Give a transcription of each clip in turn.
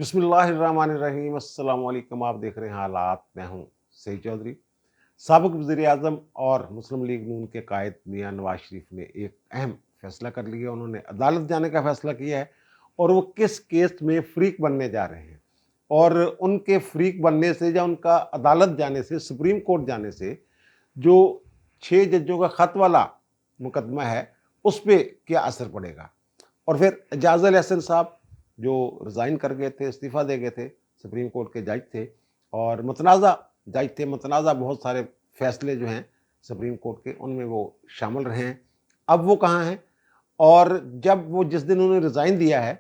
बिस्मिल्लाहिर्रहमानिर्रहीम। अस्सलाम वालेकुम। आप देख रहे हैं हालात। मैं हूँ सईद चौधरी। साबिक वज़ीर-ए-आज़म और मुस्लिम लीग नून के कायद मियां नवाज शरीफ ने एक अहम फैसला कर लिया। उन्होंने अदालत जाने का फैसला किया है और वो किस केस में फ़रीक बनने जा रहे हैं। और उनके फ़रीक बनने से या उनका अदालत जाने से, सुप्रीम कोर्ट जाने से जो 6 जजों का ख़त वाला मुकदमा है, उस पे क्या असर पड़ेगा। और फिर एजाज अल एहसन साहब जो रिज़ाइन कर गए थे, इस्तीफ़ा दे गए थे, सुप्रीम कोर्ट के जज थे और मुतनाज़ा जज थे। मुतनाज़ा बहुत सारे फैसले जो हैं सुप्रीम कोर्ट के, उनमें वो शामिल रहे हैं। अब वो कहाँ हैं? और जब वो जिस दिन उन्होंने रिज़ाइन दिया है,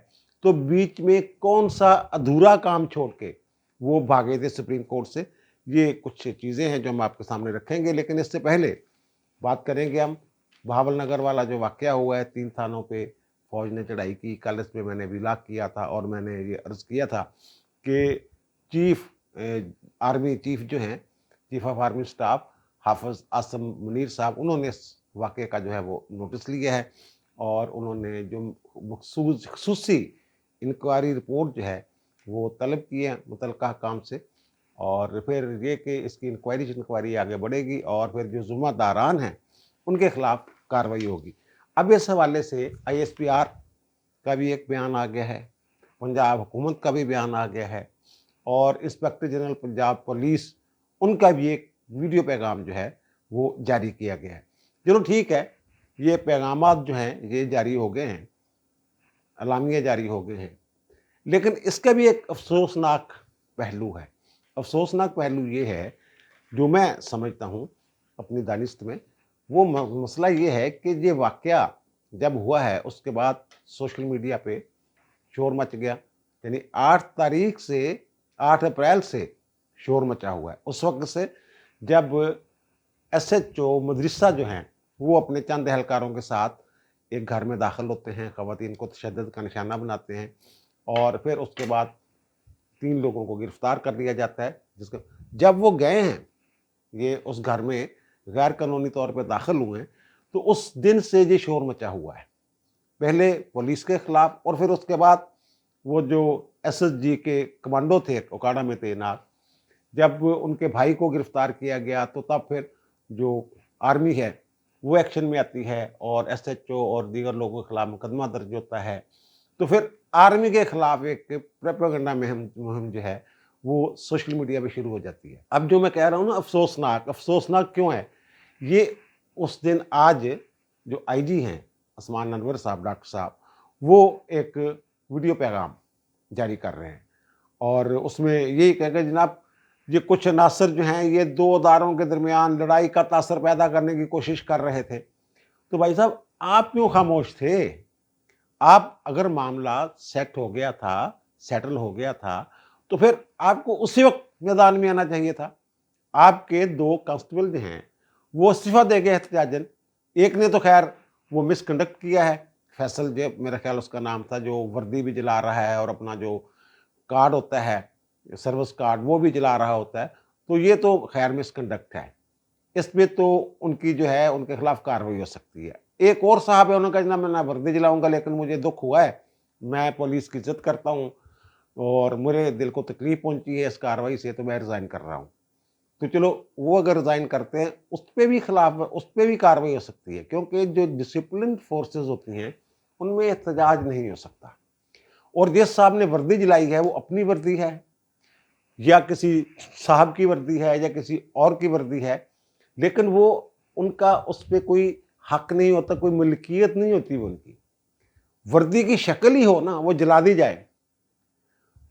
तो बीच में कौन-सा अधूरा काम छोड़ के वो भागे थे सुप्रीम कोर्ट से। ये कुछ चीज़ें हैं जो हम आपके सामने रखेंगे, लेकिन इससे पहले बात करेंगे हम बहावल नगर वाला जो वाक़या हुआ है। 3 थानों पे फ़ौज ने चढ़ाई की। कल इस पे मैंने व्लॉग किया था और मैंने ये अर्ज़ किया था कि चीफ़ आर्मी चीफ़ जो हैं, चीफ़ ऑफ आर्मी स्टाफ हाफ़िज़ आसिम मुनीर साहब, उन्होंने इस वाक़ये का जो है वो नोटिस लिया है और उन्होंने जो मख़सूस ख़ुसूसी इंक्वायरी रिपोर्ट जो है वो तलब की है मुतल्लका हकाम से। और फिर ये कि इसकी इंक्वायरी आगे बढ़ेगी और फिर जो ज़िम्मेदारान हैं उनके खिलाफ कार्रवाई होगी। अब इस हवाले से आईएसपीआर का भी एक बयान आ गया है, पंजाब हुकूमत का भी बयान आ गया है और इंस्पेक्टर जनरल पंजाब पुलिस, उनका भी एक वीडियो पैगाम जो है वो जारी किया गया है। चलो ठीक है, ये पैगामात जो हैं ये जारी हो गए हैं, अलामिया जारी हो गए हैं, लेकिन इसका भी एक अफ़सोसनाक पहलू है। अफ़सोसनाक पहलू ये है, जो मैं समझता हूँ अपनी दानिश्त में, वो मसला ये है कि ये वाक़या जब हुआ है उसके बाद सोशल मीडिया पे शोर मच गया। यानी 8 तारीख से 8 अप्रैल से शोर मचा हुआ है। उस वक़्त से जब एसएचओ मदरसा जो हैं वो अपने चंद एहलकारों के साथ एक घर में दाखिल होते हैं, ख़वातीन को तशद्दुद का निशाना बनाते हैं और फिर उसके बाद 3 लोगों को गिरफ़्तार कर लिया जाता है। जिसका जब वो गए हैं ये उस घर में गैर कानूनी तौर पे दाखिल हुए हैं, तो उस दिन से ये शोर मचा हुआ है। पहले पुलिस के खिलाफ और फिर उसके बाद वो जो एसएसजी के कमांडो थे ओकाड़ा में तैनात, जब उनके भाई को गिरफ्तार किया गया तो तब फिर जो आर्मी है वो एक्शन में आती है और एसएचओ और दीगर लोगों के खिलाफ मुकदमा दर्ज होता है। तो फिर आर्मी के खिलाफ एक प्रोपेगेंडा मुहिम जो है वो सोशल मीडिया पे शुरू हो जाती है। अब जो मैं कह रहा हूँ ना, अफसोसनाक क्यों है? ये उस दिन आज जो आईजी हैं उस्मान अनवर साहब, डॉक्टर साहब, वो एक वीडियो पैगाम जारी कर रहे हैं और उसमें यही कहेगा जनाब, ये कुछ अनासर जो हैं ये 2 अदारों के दरमियान लड़ाई का तासर पैदा करने की कोशिश कर रहे थे। तो भाई साहब, आप क्यों खामोश थे? आप अगर मामला सेट हो गया था, सेटल हो गया था, तो फिर आपको उसी वक़्त मैदान में आना चाहिए था। आपके 2 कांस्टेबल जो हैं, वो इस्तीफ़ा दे गए एहतिजाजन। एक ने तो ख़ैर वो मिसकंडक्ट किया है, फैसल जो मेरा ख़्याल उसका नाम था, जो वर्दी भी जला रहा है और अपना जो कार्ड होता है, सर्विस कार्ड, वो भी जला रहा होता है। तो ये तो ख़ैर मिसकंडक्ट है। इसमें तो उनकी जो है उनके खिलाफ कार्रवाई हो सकती है। एक और साहब है, उन्होंने कहा जनाब मैं ना वर्दी जलाऊँगा, लेकिन मुझे दुःख हुआ है, मैं पुलिस की इज़्ज़त करता हूँ और मेरे दिल को तकलीफ़ पहुँची है इस कार्रवाई से, तो मैं रिज़ाइन कर रहा हूँ। तो चलो, वो अगर रिज़ाइन करते हैं उस पे भी कार्रवाई हो सकती है, क्योंकि जो डिसिप्लिन्ड फोर्सेज़ होती हैं, उनमें एहतजाज नहीं हो सकता। और जिस साहब ने वर्दी जलाई है वो अपनी वर्दी है या किसी साहब की वर्दी है या किसी और की वर्दी है, लेकिन वो उनका उस पे कोई हक नहीं होता, कोई मिल्कियत नहीं होती वो उनकी। वर्दी की शक्ल ही हो ना, वो जला दी जाए,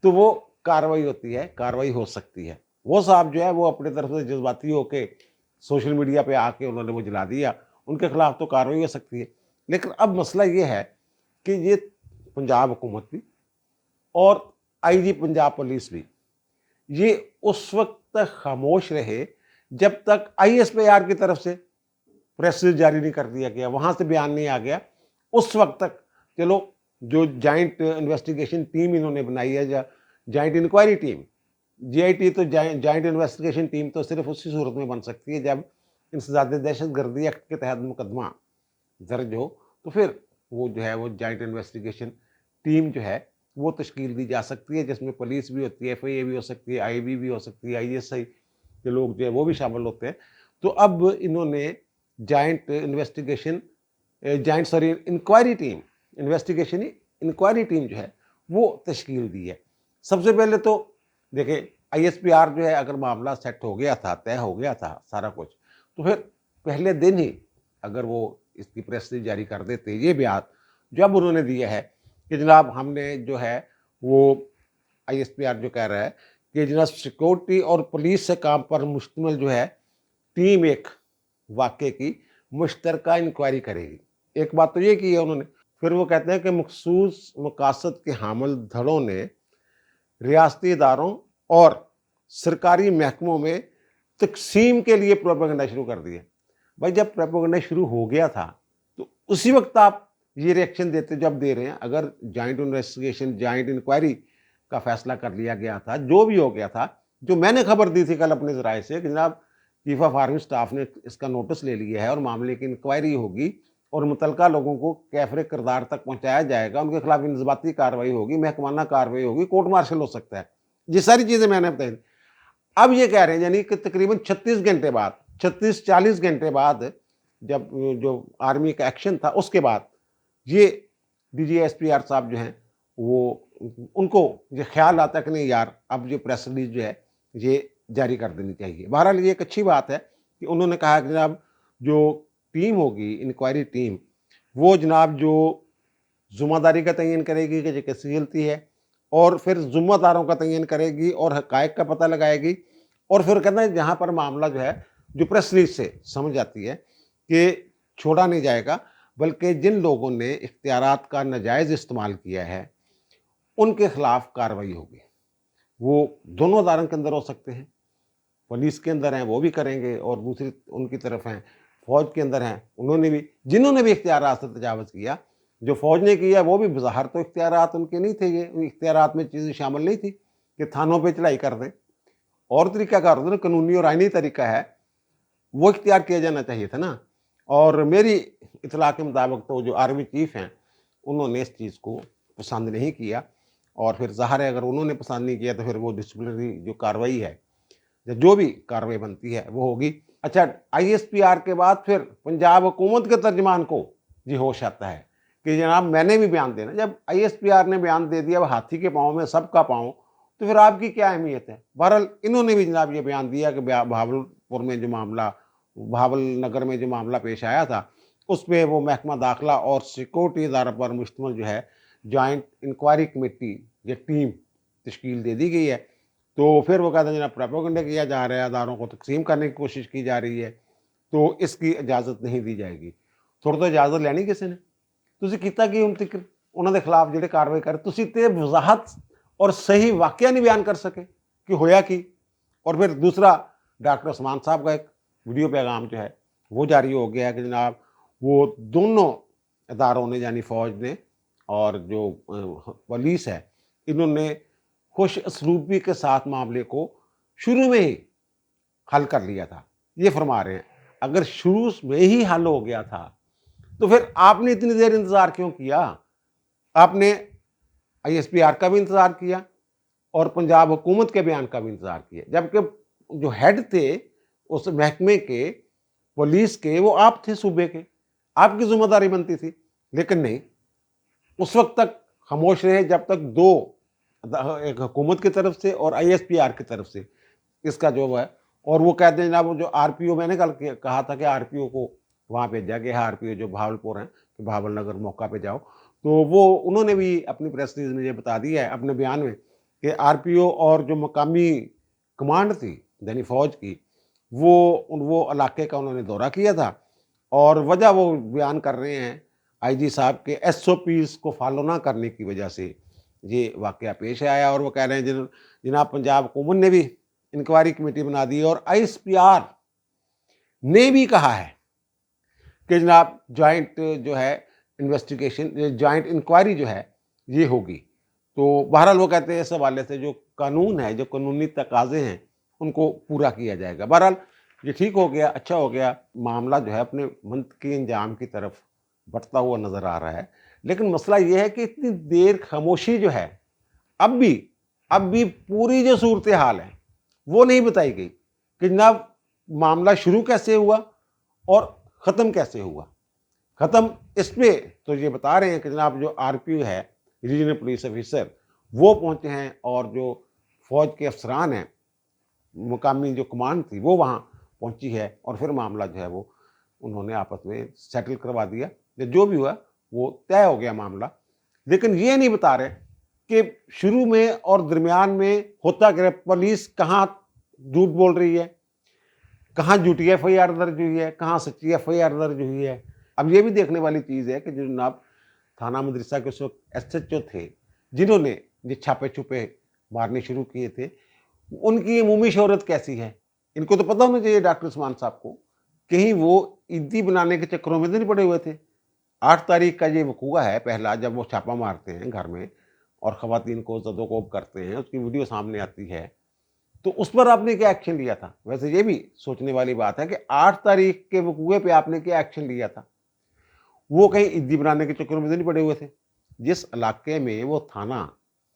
तो वो कार्रवाई होती है, कार्रवाई हो सकती है। वो साहब जो है वो अपनी तरफ से जज़्बाती होके सोशल मीडिया पे आके उन्होंने वो जला दिया, उनके खिलाफ तो कार्रवाई हो सकती है। लेकिन अब मसला ये है कि ये पंजाब हुकूमत भी और आईजी पंजाब पुलिस भी, ये उस वक़्त तक खामोश रहे जब तक आईएसपीआर की तरफ से प्रेस रिलीज़ जारी नहीं कर दिया गया, वहाँ से बयान नहीं आ गया। उस वक़्त तक चलो, जो जॉइंट इन्वेस्टिगेशन टीम इन्होंने बनाई है या जॉइंट इंक्वायरी टीम, जीआईटी, तो जॉइंट इन्वेस्टिगेशन टीम तो सिर्फ़ उसी सूरत में बन सकती है जब इंसदाद दहशतगर्दी एक्ट के तहत मुकदमा दर्ज हो, तो फिर वो जो है वो जॉइंट इन्वेस्टिगेशन टीम जो है وہ تشکیل دی جا سکتی ہے، جس میں پولیس بھی ہوتی ہے، FIA بھی ہو سکتی ہے، IB بھی ہو سکتی ہے، ISI کے لوگ جو ہے وہ بھی شامل ہوتے ہیں۔ تو اب انہوں نے joint inquiry team, investigation inquiry team جو ہے وہ تشکیل دی ہے۔ سب سے پہلے تو دیکھیں ISPR جو ہے اگر معاملہ سیٹ ہو گیا تھا، طے ہو گیا تھا سارا کچھ، تو پھر پہلے دن ہی اگر وہ اس کی پریس ریلیز جاری کر دیتے، یہ بیان جب انہوں نے دیا ہے کہ جناب ہم نے جو ہے وہ ISPR جو کہہ رہا ہے کہ جناب سیکورٹی اور پولیس سے کام پر مشتمل جو ہے ٹیم ایک واقعے کی مشترکہ انکوائری کرے گی۔ ایک بات تو یہ کی ہے انہوں نے۔ پھر وہ کہتے ہیں کہ مخصوص مقاصد کے حامل دھڑوں نے ریاستی اداروں اور سرکاری محکموں میں تقسیم کے لیے پروپیگنڈا شروع کر دیا۔ بھائی جب پروپیگنڈا شروع ہو گیا تھا تو اسی وقت آپ یہ ریئیکشن دیتے جب دے رہے ہیں۔ اگر جوائنٹ انویسٹیگیشن، جوائنٹ انکوائری کا فیصلہ کر لیا گیا تھا، جو بھی ہو گیا تھا، جو میں نے خبر دی تھی کل اپنے ذرائع سے کہ جناب چیف آف آرمی اسٹاف نے اس کا نوٹس لے لیا ہے اور معاملے کی انکوائری ہوگی اور متعلقہ لوگوں کو کیفر کردار تک پہنچایا جائے گا، ان کے خلاف انضباطی کارروائی ہوگی، محکمانہ کارروائی ہوگی، کورٹ مارشل ہو سکتا ہے۔ یہ ساری چیزیں میں نے بتائی۔ اب یہ کہہ رہے ہیں یعنی کہ تقریباً 40 گھنٹے بعد جب جو آرمی کا ایکشن تھا اس کے بعد یہ DGSPR صاحب جو ہیں وہ ان کو یہ خیال آتا ہے کہ نہیں یار اب یہ پریس ریلیز جو ہے یہ جاری کر دینی چاہیے۔ بہرحال یہ ایک اچھی بات ہے کہ انہوں نے کہا کہ جناب جو ٹیم ہوگی، انکوائری ٹیم، وہ جناب جو ذمہ داری کا تعین کرے گی کہ یہ کیسی غلطی ہے، اور پھر ذمہ داروں کا تعین کرے گی اور حقائق کا پتہ لگائے گی، اور پھر کہنا ہے جہاں پر معاملہ جو ہے جو پریس ریلیز سے سمجھ آتی ہے کہ چھوڑا نہیں جائے گا، بلکہ جن لوگوں نے اختیارات کا ناجائز استعمال کیا ہے ان کے خلاف کارروائی ہوگی۔ وہ دونوں اداروں کے اندر ہو سکتے ہیں، پولیس کے اندر ہیں وہ بھی کریں گے، اور دوسری ان کی طرف ہیں فوج کے اندر ہیں، جنہوں نے بھی اختیارات سے تجاوز کیا۔ جو فوج نے کیا وہ بھی بظاہر تو اختیارات ان کے نہیں تھے، یہ اختیارات میں چیزیں شامل نہیں تھی کہ تھانوں پہ چڑھائی کر دیں، اور طریقہ کار ہوتا ہے نا، قانونی اور آئینی طریقہ ہے، وہ اختیار کیا جانا چاہیے تھا نا۔ اور میری اطلاع کے مطابق تو جو آرمی چیف ہیں انہوں نے اس چیز کو پسند نہیں کیا، اور پھر ظاہر ہے اگر انہوں نے پسند نہیں کیا تو پھر وہ ڈسپلنری جو کارروائی ہے، جو بھی کارروائی بنتی ہے وہ ہوگی۔ اچھا ISPR کے بعد پھر پنجاب حکومت کے ترجمان کو یہ ہوش آتا ہے کہ جناب میں نے بھی بیان دینا۔ جب ISPR نے بیان دے دیا، وہ ہاتھی کے پاؤں میں سب کا پاؤں، تو پھر آپ کی کیا اہمیت ہے؟ بہرحال انہوں نے بھی جناب یہ بیان دیا کہ بہاولپور میں جو معاملہ، بہاول نگر میں جو معاملہ پیش آیا تھا اس پہ وہ محکمہ داخلہ اور سیکورٹی اداروں پر مشتمل جو ہے جوائنٹ انکوائری کمیٹی یا ٹیم تشکیل دے دی گئی ہے۔ تو پھر وہ کہتے ہیں جناب پروپیگنڈا کیا جا رہا ہے، اداروں کو تقسیم کرنے کی کوشش کی جا رہی ہے، تو اس کی اجازت نہیں دی جائے گی۔ تھوڑا تو اجازت لینی کسی نے، ਤੁਸੀਂ ਕੀਤਾ ਕੀ ਹੁਣ ਤੱਕ ਉਹਨਾਂ ਦੇ ਖਿਲਾਫ ਜਿਹੜੇ ਕਾਰਵਾਈ ਕਰ ਤੁਸੀਂ ਤੇ ਵਜ਼ਾਹਤ اور صحیح واقعہ نہیں بیان کر سکے کہ ہویا کی۔ اور پھر دوسرا ڈاکٹر عثمان صاحب کا ایک ویڈیو پیغام جو ہے وہ جاری ہو گیا کہ جناب وہ دونوں اداروں نے یعنی فوج نے اور جو پولیس ہے انہوں نے خوش اسلوبی کے ساتھ معاملے کو شروع میں ہی حل کر لیا تھا۔ یہ فرما رہے ہیں اگر شروع میں ہی حل ہو گیا تھا تو پھر آپ نے اتنی دیر انتظار کیوں کیا؟ آپ نے ISPR کا بھی انتظار کیا اور پنجاب حکومت کے بیان کا بھی انتظار کیا، جبکہ جو ہیڈ تھے اس محکمے کے، پولیس کے، وہ آپ تھے، صوبے کے، آپ کی ذمہ داری بنتی تھی۔ لیکن نہیں، اس وقت تک خاموش رہے جب تک دو، ایک حکومت کی طرف سے اور ISPR کی طرف سے اس کا جو ہے، اور وہ کہتے ہیں جناب وہ جو RPO، میں نے کل کہا تھا کہ RPO کو وہاں پہ جگہ ہے، RPO جو بہاولپور ہیں کہ بہاول نگر موقع پہ جاؤ، تو وہ انہوں نے بھی اپنی پریس ریلیز میں یہ بتا دیا ہے اپنے بیان میں کہ RPO اور جو مقامی کمانڈ تھی یعنی فوج کی، وہ علاقے کا انہوں نے دورہ کیا تھا، اور وجہ وہ بیان کر رہے ہیں IG صاحب کے SOPs کو فالو نہ کرنے کی وجہ سے یہ واقعہ پیش آیا۔ اور وہ کہہ رہے ہیں جناب پنجاب حکومت نے بھی انکوائری کمیٹی بنا دی اور ISPR نے بھی کہا ہے کہ جناب جوائنٹ جو ہے انویسٹیگیشن، جوائنٹ انکوائری جو ہے یہ ہوگی۔ تو بہرحال وہ کہتے ہیں اس حوالے سے جو قانون ہے، جو قانونی تقاضے ہیں ان کو پورا کیا جائے گا۔ بہرحال یہ ٹھیک ہو گیا، اچھا ہو گیا، معاملہ جو ہے اپنے منطقی انجام کی طرف بڑھتا ہوا نظر آ رہا ہے۔ لیکن مسئلہ یہ ہے کہ اتنی دیر خاموشی جو ہے अब भी पूरी जो सूरत हाल है वो नहीं बताई गई कि जनाब मामला शुरू कैसे हुआ और ख़त्म कैसे हुआ। ख़त्म इस पे तो ये बता रहे हैं कि जनाब जो आरपीओ है, रीजनल पुलिस ऑफिसर, वो पहुंचे हैं और जो फौज के अफसरान हैं, मुकामी जो कमांड थी वो वहाँ पहुंची है और फिर मामला जो है वो उन्होंने आपस में सेटल करवा दिया। जो भी हुआ वो तय हो गया मामला। लेकिन ये नहीं बता रहे कि शुरू में और दरमियान में होता क्या, पुलिस कहाँ झूठ बोल रही है, कहाँ झूठी एफआईआर दर्ज हुई है, कहाँ सच्ची एफआईआर दर्ज हुई है। अब ये भी देखने वाली चीज़ है कि जो जनाब थाना मदरसा के उस वक्त एसएचओ थे, जिन्होंने ये छापे छुपे मारने शुरू किए थे, उनकी अमूमी शोहरत कैसी है। इनको तो पता होना चाहिए डॉक्टर उस्मान साहब को, कहीं वो ईदी बनाने के चक्करों में तो नहीं पड़े हुए थे। 8 तारीख का ये वकूआ है पहला, जब वो छापा मारते हैं घर में और ख़वातीन को ज़दोकोब करते हैं, उसकी वीडियो सामने आती है। तो उस पर आपने क्या एक्शन लिया था? वैसे ये भी सोचने वाली बात है कि 8 तारीख के वकूए पे आपने क्या एक्शन लिया था? वो कहीं ईदी बनाने के चक्करों में तो नहीं पड़े हुए थे। जिस इलाके में वो थाना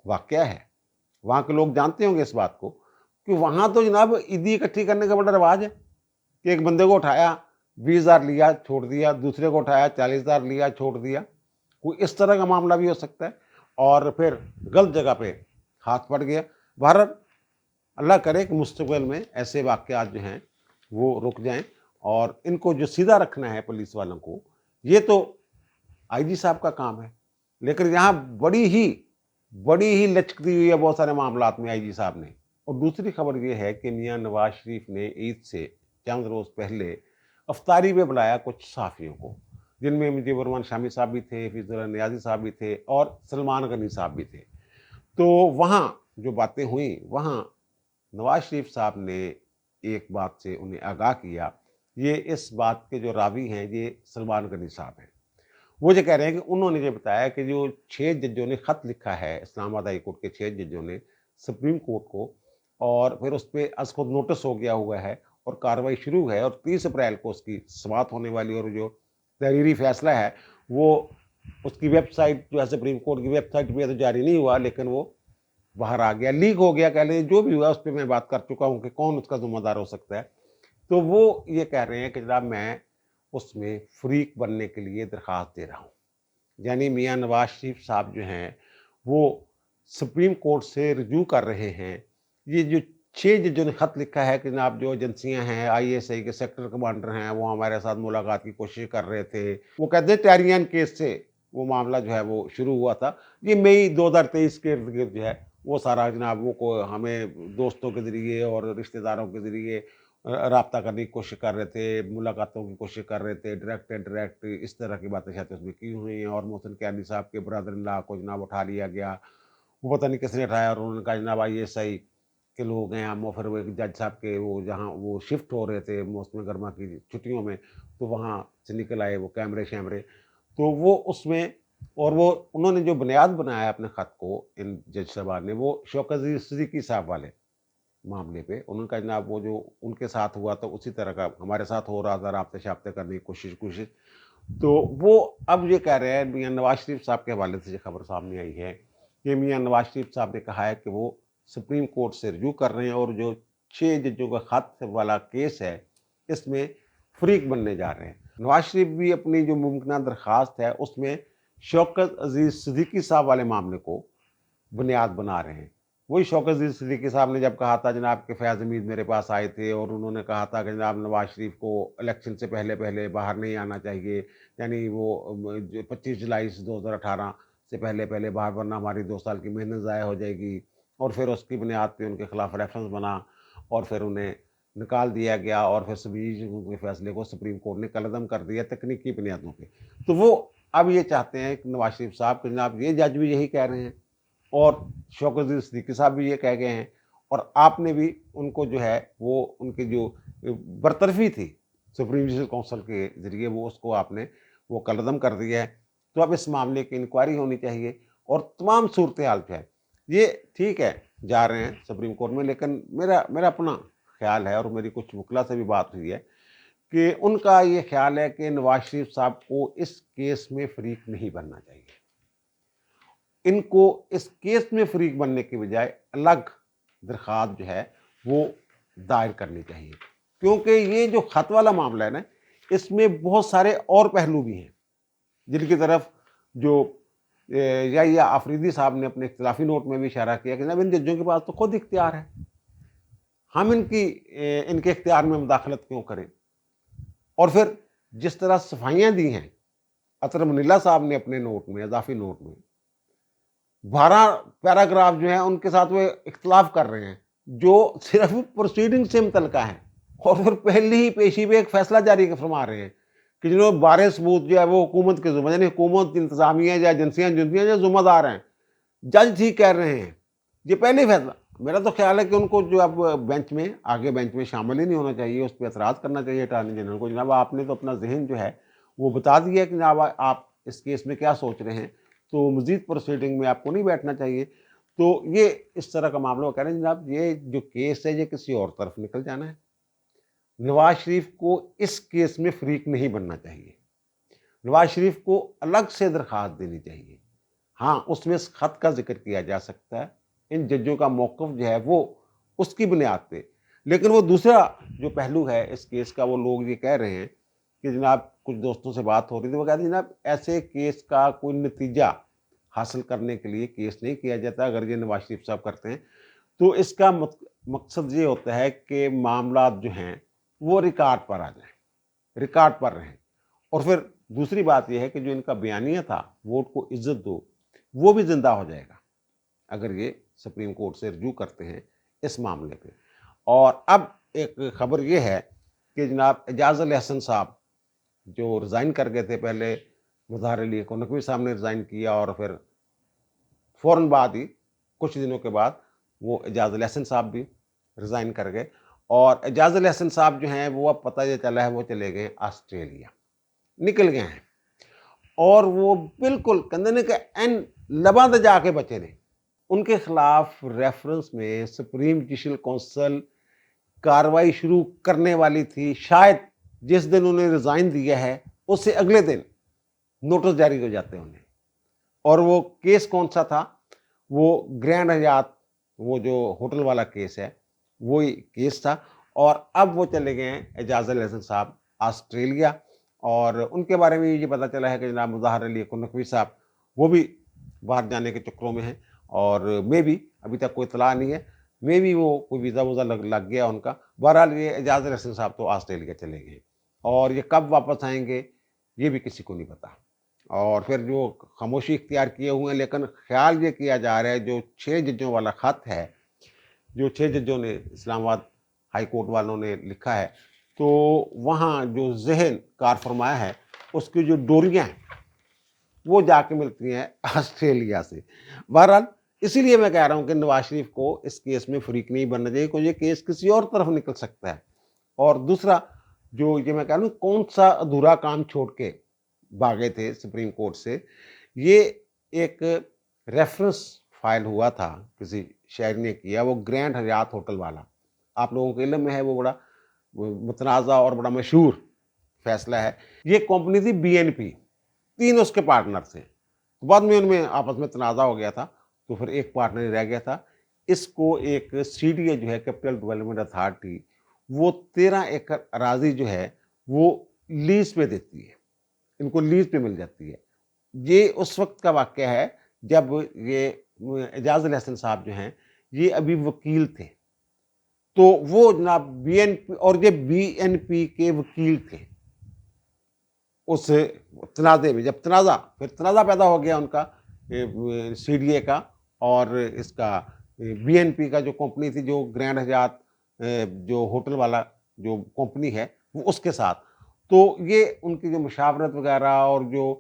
वाक़या है, वहाँ के लोग जानते होंगे इस बात को कि वहाँ तो जनाब ईदी इकट्ठी करने का बड़ा रिवाज है कि एक बंदे को उठाया, 20,000 लिया, छोड़ दिया, दूसरे को उठाया, 40,000 लिया, छोड़ दिया। कोई इस तरह का मामला भी हो सकता है और फिर गलत जगह पे हाथ पड़ गया। बहरहाल अल्लाह करे कि मुस्तक़बिल में ऐसे वाक़यात जो हैं वो रुक जाएँ और इनको जो सीधा रखना है पुलिस वालों को, ये तो आईजी साहब का काम है। लेकिन यहाँ बड़ी ही लचकती हुई है बहुत सारे मामलात में आईजी साहब ने। और दूसरी खबर ये है कि मियाँ नवाज शरीफ ने ईद से चंद रोज़ पहले अफ्तारी पे बुलाया कुछ सहाफ़ियों को, जिनमें मुजीबुर रहमान शामी साहब भी थे, फिज़ुर नियाज़ी साहब भी थे और सलमान गनी साहब भी थे। तो वहाँ जो बातें हुई, वहाँ नवाज शरीफ साहब ने एक बात से उन्हें आगाह किया। ये इस बात के जो रावी हैं ये सलमान गनी साहब हैं। वो ये कह रहे हैं कि उन्होंने ये बताया कि जो 6 जजों ने ख़त लिखा है, इस्लामाबाद हाई कोर्ट के 6 जजों ने सुप्रीम कोर्ट को, और फिर उस पे अज़ खुद नोटिस हो गया हुआ है और कार्रवाई शुरू है और 30 अप्रैल को उसकी समाअत होने वाली, और जो तहरीरी फ़ैसला है वो उसकी वेबसाइट जो है सुप्रीम कोर्ट की वेबसाइट पे तो जारी नहीं हुआ, लेकिन वो बाहर आ गया, लीक हो गया कह लें। जो भी हुआ उस पे मैं बात कर चुका हूँ कि कौन उसका ज़िम्मेदार हो सकता है। तो वो ये कह रहे हैं कि जनाब मैं उसमें फ़रीक बनने के लिए दरख्वास्त दे रहा हूँ। यानी मियाँ नवाज शरीफ साहब जो हैं वो सुप्रीम कोर्ट से रिव्यू कर रहे हैं। ये जो 6 जजों ने ख़त लिखा है कि जनाब जो एजेंसियाँ हैं, आईएसआई के सेक्टर कमांडर हैं, वो हमारे साथ मुलाकात की कोशिश कर रहे थे। वो कहते हैं टेरियन केस से वो मामला जो है वो शुरू हुआ था। ये मई 2023 के इर्द-गिर्द जो है वो सारा जनाब वो को हमें दोस्तों के ज़रिए और रिश्तेदारों के ज़रिए राब्ता करने की कोशिश कर रहे थे, मुलाकातों की कोशिश कर रहे थे, डायरेक्ट इनडायरेक्ट इस तरह की बातें शायद उसमें की हुई हैं। और मोहसिन कैनी साहब के ब्रदर-इन-लॉ को जनाब उठा लिया गया। वो पता नहीं किसने उठाया और उन्होंने कहा जनाब आईएसआई के लोग हैं हम। और फिर वो एक जज साहब के वो जहाँ वो शिफ्ट हो रहे थे मौसम गर्मा की छुट्टियों में, तो वहाँ से निकल आए वो कैमरे-शैमरे। तो वो उसमें और वो उन्होंने जो बुनियाद बनाया अपने ख़त को इन जज साहबान ने, वो शौकत सिद्दीकी साहब वाले मामले पे। उन्होंने कहा जनाब वो जो उनके साथ हुआ तो उसी तरह का हमारे साथ हो रहा था, राब्ते-शाब्ते करने की कोशिश। तो वो अब ये कह रहे हैं, मियाँ नवाज शरीफ साहब के हवाले से ये खबर सामने आई है कि मियाँ नवाज शरीफ साहब ने कहा है कि वो सुप्रीम कोर्ट से रिव्यू कर रहे हैं और जो 6 जजों का खत वाला केस है इसमें फ़रीक बनने जा रहे हैं। नवाज शरीफ भी अपनी जो मुमकिना दरख्वास्त है उसमें शौकत अज़ीज़ सिद्दीकी साहब वाले मामले को बुनियाद बना रहे हैं। वही शौकत अज़ीज़ सिद्दीकी साहब ने जब कहा था जनाब कि फैज़ हमीद मेरे पास आए थे और उन्होंने कहा था कि जनाब नवाज शरीफ को इलेक्शन से पहले बाहर नहीं आना चाहिए, यानी वो 25 जुलाई 2018 से पहले बाहर, वरना हमारी 2 साल की मेहनत ज़ाया हो जाएगी। और फिर उसकी बुनियाद पे उनके खिलाफ रेफरेंस बना और फिर उन्हें निकाल दिया गया और फिर के फैसले को सुप्रीम कोर्ट ने कलअदम कर दिया तकनीकी बुनियादों पे। तो वो अब ये चाहते हैं कि नवाज शरीफ साहब कि जनाब ये जज भी यही कह रहे हैं और शौकत अज़ीज़ सिद्दीकी साहब भी ये कह गए हैं और आपने भी उनको जो है वो उनकी जो बरतरफ़ी थी सुप्रीम जुडिशल काउंसिल के ज़रिए वो उसको आपने वो कलअदम कर दिया है। तो अब इस मामले की इंक्वायरी होनी चाहिए और तमाम सूरत हाल जो है ये ठीक है, जा रहे हैं सुप्रीम कोर्ट में, लेकिन मेरा मेरा अपना ख़्याल है और मेरी कुछ वकीला से भी बात हुई है कि उनका ये ख़्याल है कि नवाज शरीफ साहब को इस केस में फ़रीक नहीं बनना चाहिए। ان کو اس کیس میں فریق بننے کی بجائے الگ درخواست جو ہے وہ دائر کرنی چاہیے، کیونکہ یہ جو خط والا معاملہ ہے نا، اس میں بہت سارے اور پہلو بھی ہیں جن کی طرف جو یا آفریدی صاحب نے اپنے اختلافی نوٹ میں بھی اشارہ کیا کہ جناب ان ججوں کے پاس تو خود اختیار ہے، ہم ان کے اختیار میں مداخلت کیوں کریں؟ اور پھر جس طرح صفائیاں دی ہیں اطہر منیلہ صاحب نے اپنے نوٹ میں، اضافی نوٹ میں 12 پیراگراف جو ہیں ان کے ساتھ وہ اختلاف کر رہے ہیں جو صرف پروسیڈنگ سے متعلقہ ہیں، اور پھر پہلی ہی پیشی پہ ایک فیصلہ جاری فرما رہے ہیں کہ جنہوں 12 ثبوت جو ہے وہ حکومت کے ذمہ، یعنی حکومت انتظامیہ یا ایجنسیاں جو ذمہ دار ہیں، جج ٹھیک کہہ رہے ہیں، یہ پہلے فیصلہ۔ میرا تو خیال ہے کہ ان کو جو اب بینچ میں شامل ہی نہیں ہونا چاہیے، اس پہ اعتراض کرنا چاہیے اٹارنی جنرل کو، جناب آپ نے تو اپنا ذہن جو ہے وہ بتا دیا کہ جناب آپ اس کیس میں کیا سوچ رہے ہیں، تو مزید پروسیڈنگ میں آپ کو نہیں بیٹھنا چاہیے۔ تو یہ اس طرح کا معاملہ وہ کہہ رہے ہیں جناب یہ جو کیس ہے یہ کسی اور طرف نکل جانا ہے، نواز شریف کو اس کیس میں فریق نہیں بننا چاہیے، نواز شریف کو الگ سے درخواست دینی چاہیے۔ ہاں اس میں اس خط کا ذکر کیا جا سکتا ہے، ان ججوں کا موقف جو ہے وہ اس کی بنیاد پہ، لیکن وہ دوسرا جو پہلو ہے اس کیس کا، وہ لوگ یہ کہہ رہے ہیں کہ جناب کچھ دوستوں سے بات ہو رہی تھی، وہ کہتے ہیں جناب ایسے کیس کا کوئی نتیجہ حاصل کرنے کے لیے کیس نہیں کیا جاتا، اگر یہ نواز شریف صاحب کرتے ہیں تو اس کا مقصد یہ ہوتا ہے کہ معاملات جو ہیں وہ ریکارڈ پر آ جائیں، ریکارڈ پر رہیں، اور پھر دوسری بات یہ ہے کہ جو ان کا بیانیہ تھا ووٹ کو عزت دو، وہ بھی زندہ ہو جائے گا اگر یہ سپریم کورٹ سے رجوع کرتے ہیں اس معاملے پہ۔ اور اب ایک خبر یہ ہے کہ جناب اعجاز علی حسن صاحب جو ریزائن کر گئے تھے، پہلے مظاہر علی نقوی صاحب نے ریزائن کیا اور پھر فوراً بعد ہی کچھ دنوں کے بعد وہ اعجاز علی حسن صاحب بھی ریزائن کر گئے، اور اعجاز علی حسن صاحب جو ہیں وہ اب پتہ یہ چلا ہے وہ چلے گئے آسٹریلیا، نکل گئے ہیں، اور وہ بالکل کندنے کے این لباں تے جا کے بچے نے۔ ان کے خلاف ریفرنس میں سپریم جوڈیشل کونسل کاروائی شروع کرنے والی تھی، شاید جس دن انہوں نے ریزائن دیا ہے اس سے اگلے دن نوٹس جاری ہو جاتے ہیں انہیں، اور وہ کیس کون سا تھا؟ وہ گرینڈ حیات، وہ جو ہوٹل والا کیس ہے وہی کیس تھا، اور اب وہ چلے گئے ہیں اعجاز علی حسن صاحب آسٹریلیا، اور ان کے بارے میں یہ پتہ چلا ہے کہ جناب مظاہر علی نقوی صاحب وہ بھی باہر جانے کے چکروں میں ہیں، اور میں بھی ابھی تک کوئی اطلاع نہیں ہے، میں بھی وہ کوئی ویزا ووزا لگ گیا ان کا۔ بہرحال یہ اعجاز علی حسن صاحب تو آسٹریلیا چلے گئے، اور یہ کب واپس آئیں گے یہ بھی کسی کو نہیں پتا، اور پھر جو خاموشی اختیار کیے ہوئے ہیں، لیکن خیال یہ کیا جا رہا ہے جو 6 ججوں والا خط ہے جو 6 ججوں نے اسلام آباد ہائی کورٹ والوں نے لکھا ہے، تو وہاں جو ذہن کار فرمایا ہے اس کی جو ڈوریاں ہیں وہ جا کے ملتی ہیں آسٹریلیا سے۔ بہرحال اسی لیے میں کہہ رہا ہوں کہ نواز شریف کو اس کیس میں فریق نہیں بننا چاہیے، کیونکہ یہ کیس کسی اور طرف نکل سکتا ہے۔ اور دوسرا جو یہ میں کہہ رہا ہوں کون سا ادھورا کام چھوڑ کے بھاگے تھے سپریم کورٹ سے، یہ ایک ریفرنس فائل ہوا تھا کسی شہری نے کیا، وہ گرینڈ حیات ہوٹل والا، آپ لوگوں کے علم میں ہے، وہ بڑا متنازع اور بڑا مشہور فیصلہ ہے۔ یہ کمپنی تھی بی این پی، 3 اس کے پارٹنر تھے، بعد میں ان میں آپس میں تنازع ہو گیا تھا تو پھر ایک پارٹنر رہ گیا تھا۔ اس کو ایک سی ڈی اے جو ہے کیپٹل ڈیولپمنٹ اتھارٹی، وہ 13 ایکڑ اراضی جو ہے وہ لیز پہ دیتی ہے، ان کو لیز پہ مل جاتی ہے۔ یہ اس وقت کا واقعہ ہے جب یہ اعجاز علی حسن صاحب جو ہیں یہ ابھی وکیل تھے، تو وہ جناب بی این پی، اور یہ بی این پی کے وکیل تھے اس تنازع میں، جب پھر تنازع پیدا ہو گیا ان کا سی ڈی اے کا اور اس کا بی این پی کا جو کمپنی تھی، جو گرینڈ حیات جو ہوٹل والا جو کمپنی ہے وہ اس کے ساتھ، تو یہ ان کی جو مشاورت وغیرہ اور جو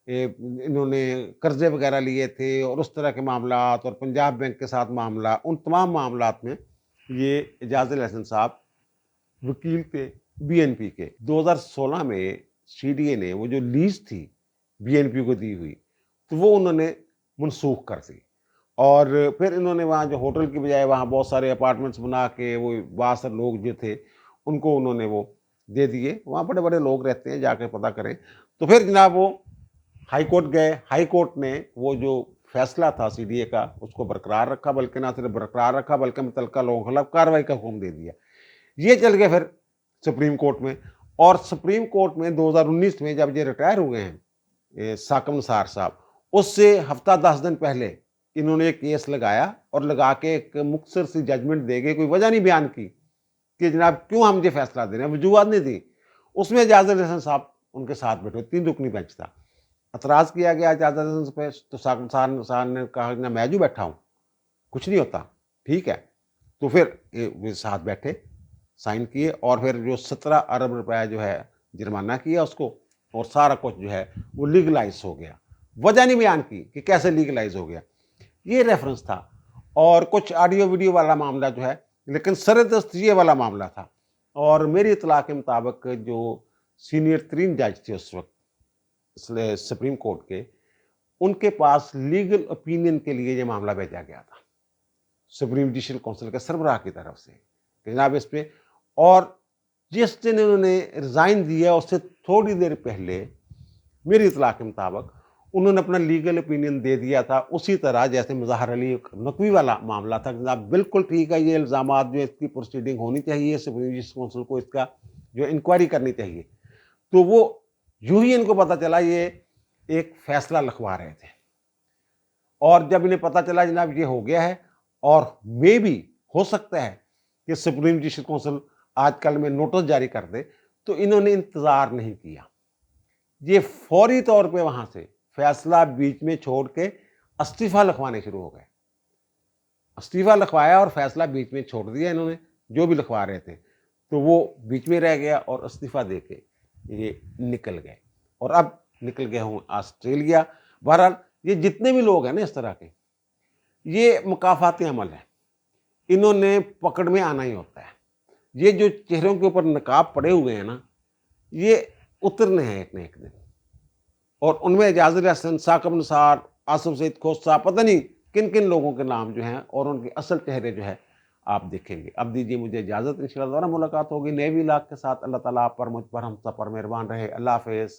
انہوں نے قرضے وغیرہ لیے تھے اور اس طرح کے معاملات، اور پنجاب بینک کے ساتھ معاملہ، ان تمام معاملات میں یہ اعجاز علی حسن صاحب وکیل تھے بی این پی کے۔ 2016 میں سی ڈی اے نے وہ جو لیز تھی بی این پی کو دی ہوئی تو وہ انہوں نے منسوخ کر دی، اور پھر انہوں نے وہاں جو ہوٹل کی بجائے وہاں بہت سارے اپارٹمنٹس بنا کے وہ باثر لوگ جو تھے ان کو انہوں نے وہ دے دیے، وہاں بڑے بڑے لوگ رہتے ہیں، جا کے پتہ کریں۔ تو پھر جناب وہ ہائی کورٹ گئے، ہائی کورٹ نے وہ جو फैसला था CDA का उसको बरकरार रखा, बल्कि ना सिर्फ बरकरार रखा बल्कि मुतल्लिका लोगों के खिलाफ कार्रवाई का हुक्म दे दिया। ये चल गए फिर सुप्रीम कोर्ट में, और सुप्रीम कोर्ट में 2019 में जब ये रिटायर हुए हैं, ये साकम निसार साहब, उससे हफ्ता 10 दिन पहले इन्होंने एक केस लगाया और लगा के एक मुख्तसर सी जजमेंट दे गए, कोई वजह नहीं बयान की कि जनाब क्यों हम ये फैसला दे रहे हैं, वजूहत नहीं दी। उसमें इजाज़त हसन साहब उनके साथ बैठे, 3 रुकनी बेंच था। एतराज़ किया गया इजाज़त हसन पे, तो साकम निसार ने कहा ना मैं जो बैठा हूँ, कुछ नहीं होता, ठीक है। तो फिर वे साथ बैठे, साइन किए, और फिर जो 17 अरब रुपए जो है जुर्माना किया उसको, और सारा कुछ जो है वो लीगलाइज हो गया। वजह नहीं बयान की कि कैसे लीगलाइज हो गया। ये रेफरेंस था, और कुछ ऑडियो वीडियो वाला मामला जो है, लेकिन सरदस्त ये वाला मामला था। और मेरी इतला के मुताबिक जो सीनियर 3 जज थे उस वक्त सुप्रीम कोर्ट के, उनके पास लीगल ओपिनियन के लिए ये मामला भेजा गया था सुप्रीम जुडिशल काउंसिल के सरबराह की तरफ से कि जनाब इस पे, और जिस दिन उन्होंने रिज़ाइन दिया उससे थोड़ी देर पहले मेरी इतला के मुताबिक उन्होंने अपना लीगल ओपिनियन दे दिया था, उसी तरह जैसे मुज़ाहर अली नकवी वाला मामला था। जनाब बिल्कुल ठीक है, ये इल्ज़ामात जो इसकी प्रोसीडिंग होनी चाहिए, सुप्रीम जुडिशल काउंसिल को इसका जो इंक्वायरी करनी चाहिए। तो वो यूं ही इनको पता चला ये एक फैसला लिखवा रहे थे, और जब इन्हें पता चला जनाब ये हो गया है, और मे भी हो सकता है कि सुप्रीम जुडिशल काउंसिल आजकल में नोटिस जारी कर दे, तो इन्होंने इंतजार नहीं किया, ये फौरी तौर पे वहां से फैसला बीच में छोड़ के इस्तीफा लिखवाने शुरू हो गए। इस्तीफा लिखवाया और फैसला बीच में छोड़ दिया इन्होंने, जो भी लिखवा रहे थे, तो वो बीच में रह गया और इस्तीफा दे के ये निकल गए, और अब निकल गए हूँ ऑस्ट्रेलिया। बहरहाल ये जितने भी लोग हैं ना इस तरह के, ये मुकाफाती अमल है, इन्होंने पकड़ में आना ही होता है। ये जो चेहरों के ऊपर नकाब पड़े हुए हैं ना, ये उतरने हैं एक न एक दिन, और उनमें इजाज़त हसन, साकब निसार, आसिफ सईद खोसा, पता नहीं किन किन लोगों के नाम जो हैं और उनके असल चेहरे जो है आप देखेंगे। अब दीजिए मुझे इजाज़त, इंशाअल्लाह दोबारा मुलाकात होगी नए व्लॉग के साथ। अल्लाह ताला आप पर, मुझ पर, हम सब पर मेहरबान रहे। अल्लाह हाफ़िज़।